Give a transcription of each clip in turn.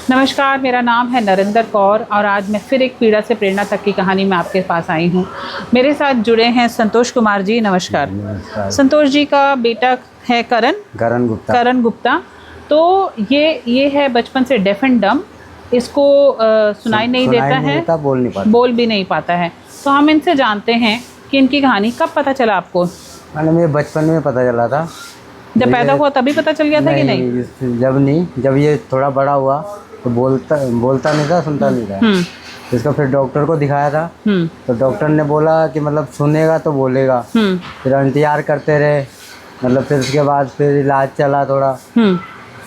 नमस्कार, मेरा नाम है नरेंद्र कौर और आज मैं फिर एक पीड़ा से प्रेरणा तक की कहानी में आपके पास आई हूँ। मेरे साथ जुड़े हैं संतोष कुमार जी। नमस्कार। संतोष जी का बेटा है करण गुप्ता। तो ये है बचपन से डेफ एंड डम, इसको सुनाई नहीं देता है, बोल भी नहीं पाता है। तो हम इनसे जानते हैं कि इनकी कहानी कब पता चला आपको? मुझे बचपन में पता चला था। जब पैदा हुआ तभी पता चल गया था कि नहीं? जब ये थोड़ा बड़ा हुआ तो बोलता नहीं था, सुनता नहीं था। इसको फिर डॉक्टर को दिखाया था तो डॉक्टर ने बोला कि मतलब सुनेगा तो बोलेगा। फिर इंतजार करते रहे, मतलब फिर उसके बाद फिर इलाज चला थोड़ा,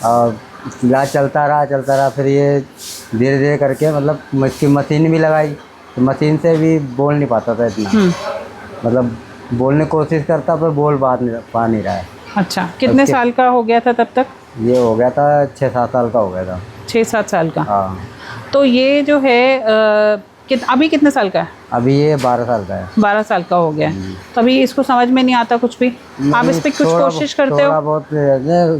और इलाज चलता रहा। फिर ये धीरे धीरे करके मतलब इसकी मशीन भी लगाई तो मशीन से भी बोल नहीं पाता था इतना। मतलब बोलने की कोशिश करता पर बोल पा नहीं रहा है। अच्छा, कितने साल का हो गया था तब तक? ये हो गया था 6-7 साल का हो गया था। 6-7 साल का। हाँ। तो ये जो है अभी कितने साल का है? अभी ये 12 साल का है। 12 साल का हो गया है। तो अभी इसको समझ में नहीं आता कुछ भी? आप इस पे कुछ कोशिश करते हो? थोड़ा बहुत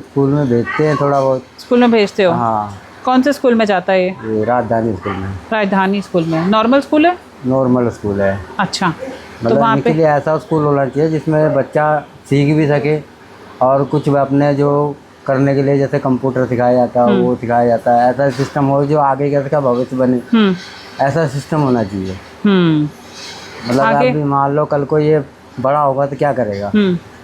स्कूल में भेजते हैं, थोड़ा बहुत स्कूल में भेजते हो? हाँ। कौन से स्कूल में जाता है ये? राजधानी स्कूल में। राजधानी स्कूल में। नॉर्मल स्कूल है? नॉर्मल स्कूल है। अच्छा, मतलब तो वहाँ पे ऐसा स्कूल होना चाहिए जिसमें बच्चा सीख भी सके और कुछ अपने जो करने के लिए जैसे कंप्यूटर सिखाया जाता है वो सिखाया जाता है। ऐसा सिस्टम हो जो आगे का भविष्य बने, ऐसा सिस्टम होना चाहिए। मतलब अभी मान लो कल को ये बड़ा होगा तो क्या करेगा?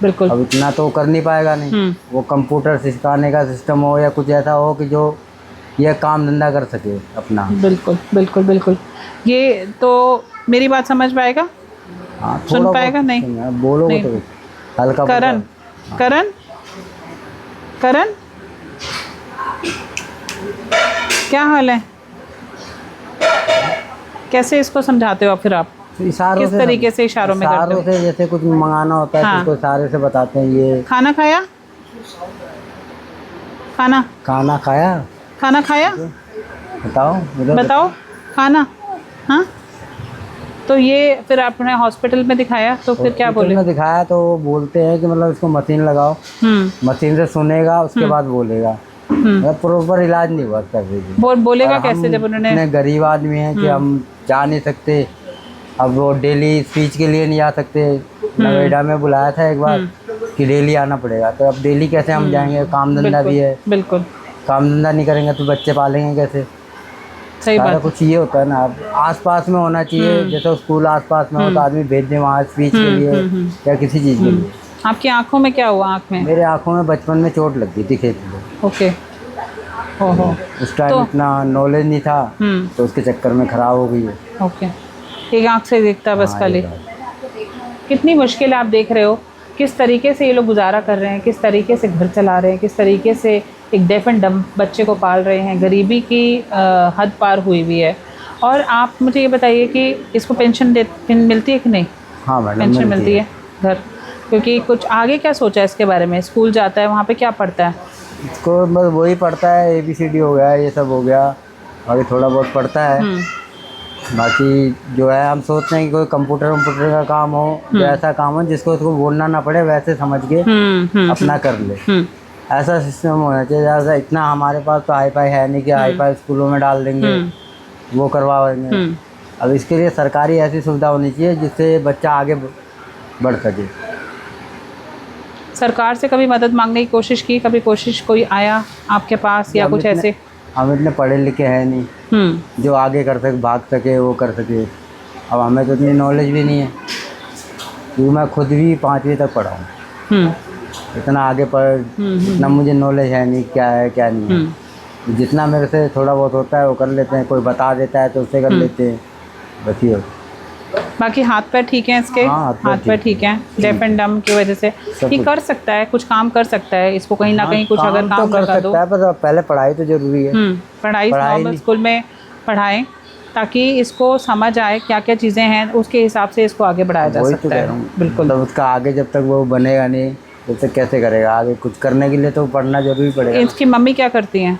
बिल्कुल। अब इतना तो कर नहीं पाएगा नहीं। वो कंप्यूटर सिखाने का सिस्टम हो या कुछ ऐसा हो कि जो ये काम धंधा कर सके अपना। बिल्कुल बिल्कुल बिल्कुल। ये तो मेरी बात समझ पाएगा? हाँ, सुन पाएगा? नहीं बोलोगे तो हल्का। करण क्या हाल है? कैसे इसको समझाते हो फिर आप? इशारों किस तरीके से इशारों में करते हो? से जैसे कुछ मंगाना होता है तो उसको इशारे से बताते हैं। ये खाना खाया? खाना खाया? बताओ खाना। हाँ, तो ये फिर आपने हॉस्पिटल में दिखाया तो फिर क्या बोले? में दिखाया तो बोलते हैं कि मतलब इसको मशीन लगाओ, मशीन से सुनेगा उसके बाद बोलेगा। प्रॉपर इलाज नहीं हुआ कर बोलेगा कैसे जब उन्होंने? इतने गरीब आदमी हैं कि हम जा नहीं सकते। अब वो डेली स्पीच के लिए नहीं आ सकते। नोएडा में बुलाया था एक बार कि डेली आना पड़ेगा, तो अब डेली कैसे हम जाएंगे? काम धंधा भी है। बिल्कुल। काम धंधा नहीं करेंगे तो बच्चे पालेंगे कैसे? सही बात। कुछ ये होता है ना, अब आसपास में होना चाहिए। जैसे स्कूल आसपास में हो तो आदमी भेज दे वहाँ स्पीच के लिए या किसी चीज़ के लिए। आपकी आंखों में क्या हुआ? आंख में? मेरे आंखों में बचपन में चोट लग गई थी खेत में। ओके। ओहो। उस टाइम इतना नॉलेज नहीं था तो उसके चक्कर में ख़राब हो गई है। ओके। एक आंख से देखता बस खाली। कितनी मुश्किल आप देख रहे हो किस तरीके से ये लोग गुजारा कर रहे हैं, किस तरीके से घर चला रहे हैं, किस तरीके से एक डेफ एंड डम बच्चे को पाल रहे हैं। गरीबी की हद पार हुई हुई है। और आप मुझे ये बताइए कि इसको पेंशन मिलती है कि नहीं? हाँ मैडम, पेंशन मिलती है घर। क्योंकि कुछ आगे क्या सोचा है इसके बारे में? स्कूल जाता है, वहाँ पे क्या पढ़ता है? इसको बस वही पढ़ता है, ABCD हो गया, ये सब हो गया, और थोड़ा बहुत पढ़ता है। बाकी जो है हम सोचते हैं कि कोई कंप्यूटर का काम हो, जो ऐसा काम हो जिसको उसको बोलना ना पड़े, वैसे समझ के अपना कर ले। ऐसा सिस्टम होना चाहिए। जैसा इतना हमारे पास तो हाई फाई है नहीं कि हाई फाई स्कूलों में डाल देंगे, वो करवाएंगे। अब इसके लिए सरकारी ऐसी सुविधा होनी चाहिए जिससे बच्चा आगे बढ़ सके। सरकार से कभी मदद मांगने की कोशिश की? कभी कोशिश कोई आया आपके पास या कुछ ऐसे? हम इतने पढ़े लिखे हैं नहीं जो आगे कर सके, भाग सके, वो कर सके। अब हमें तो इतनी नॉलेज भी नहीं है क्योंकि मैं खुद भी 5वीं तक पढ़ा हूँ। इतना आगे इतना मुझे नॉलेज है नहीं क्या है क्या नहीं है। जितना मेरे से थोड़ा बहुत होता है वो कर लेते हैं, कोई बता देता है तो उससे कर लेते हैं, बस ये। बाकी हाथ पैर ठीक हैं इसके? हाथ पैर ठीक हैं। डेफ एंड डम की वजह से ये कर सकता है, कुछ काम कर सकता है। इसको कहीं ना कहीं कुछ अगर काम कर सकता है, पर पहले पढ़ाई तो जरूरी है। पढ़ाई नॉर्मल स्कूल में पढ़ाएं ताकि इसको समझ आए क्या क्या चीज़ें हैं, उसके हिसाब से इसको आगे बढ़ाया जा सकता है। बिल्कुल। तो उसका आगे जब तक वो बनेगा नहीं तब तक कैसे करेगा? आगे कुछ करने के लिए तो पढ़ना जरूरी पड़ेगा। इसकी मम्मी क्या करती हैं?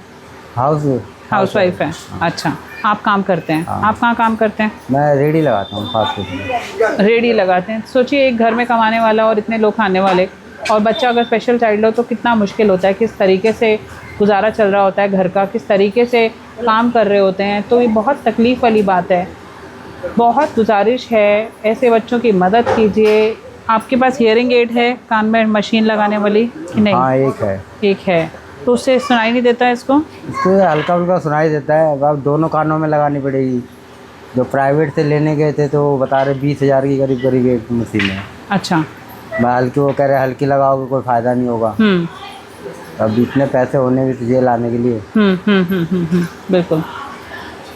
हाउस वाइफ है। अच्छा, आप काम करते हैं? आप कहाँ काम करते हैं? मैं रेडी लगाता हूँ, फास्ट फूड में रेडी लगाते हैं। सोचिए एक घर में कमाने वाला और इतने लोग खाने वाले, और बच्चा अगर स्पेशल चाइल्ड हो तो कितना मुश्किल होता है, किस तरीके से गुजारा चल रहा होता है घर का, किस तरीके से काम कर रहे होते हैं, तो ये बहुत तकलीफ़ वाली बात है। बहुत गुजारिश है ऐसे बच्चों की मदद कीजिए। आपके पास हियरिंग एड है, कान में मशीन लगाने वाली कि नहीं? हाँ एक है। एक है, तो उससे सुनाई नहीं देता है इसको? इसको हल्का फुल्का सुनाई देता है, अब दोनों कानों में लगानी पड़ेगी। जो प्राइवेट से लेने गए थे तो वो बता रहे 20,000 की करीब एक मशीन है। अच्छा। मैं हल्की, वो कह रहे हल्की लगाओगे कोई फ़ायदा नहीं होगा। अब इतने पैसे होने भी चाहिए लाने के लिए। बिल्कुल।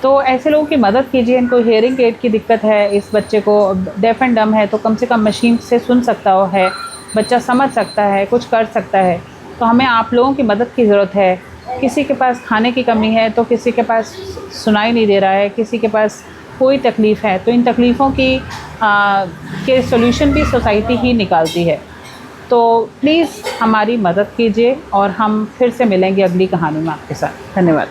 तो ऐसे लोगों की मदद कीजिए। इनको हियरिंग एड की दिक्कत है, इस बच्चे को डेफ एंड डम है तो कम से कम मशीन से सुन सकता है, बच्चा समझ सकता है, कुछ कर सकता है। तो हमें आप लोगों की मदद की ज़रूरत है। किसी के पास खाने की कमी है तो किसी के पास सुनाई नहीं दे रहा है, किसी के पास कोई तकलीफ़ है, तो इन तकलीफ़ों के सॉल्यूशन भी सोसाइटी ही निकालती है। तो प्लीज़ हमारी मदद कीजिए और हम फिर से मिलेंगे अगली कहानी में आपके साथ। धन्यवाद।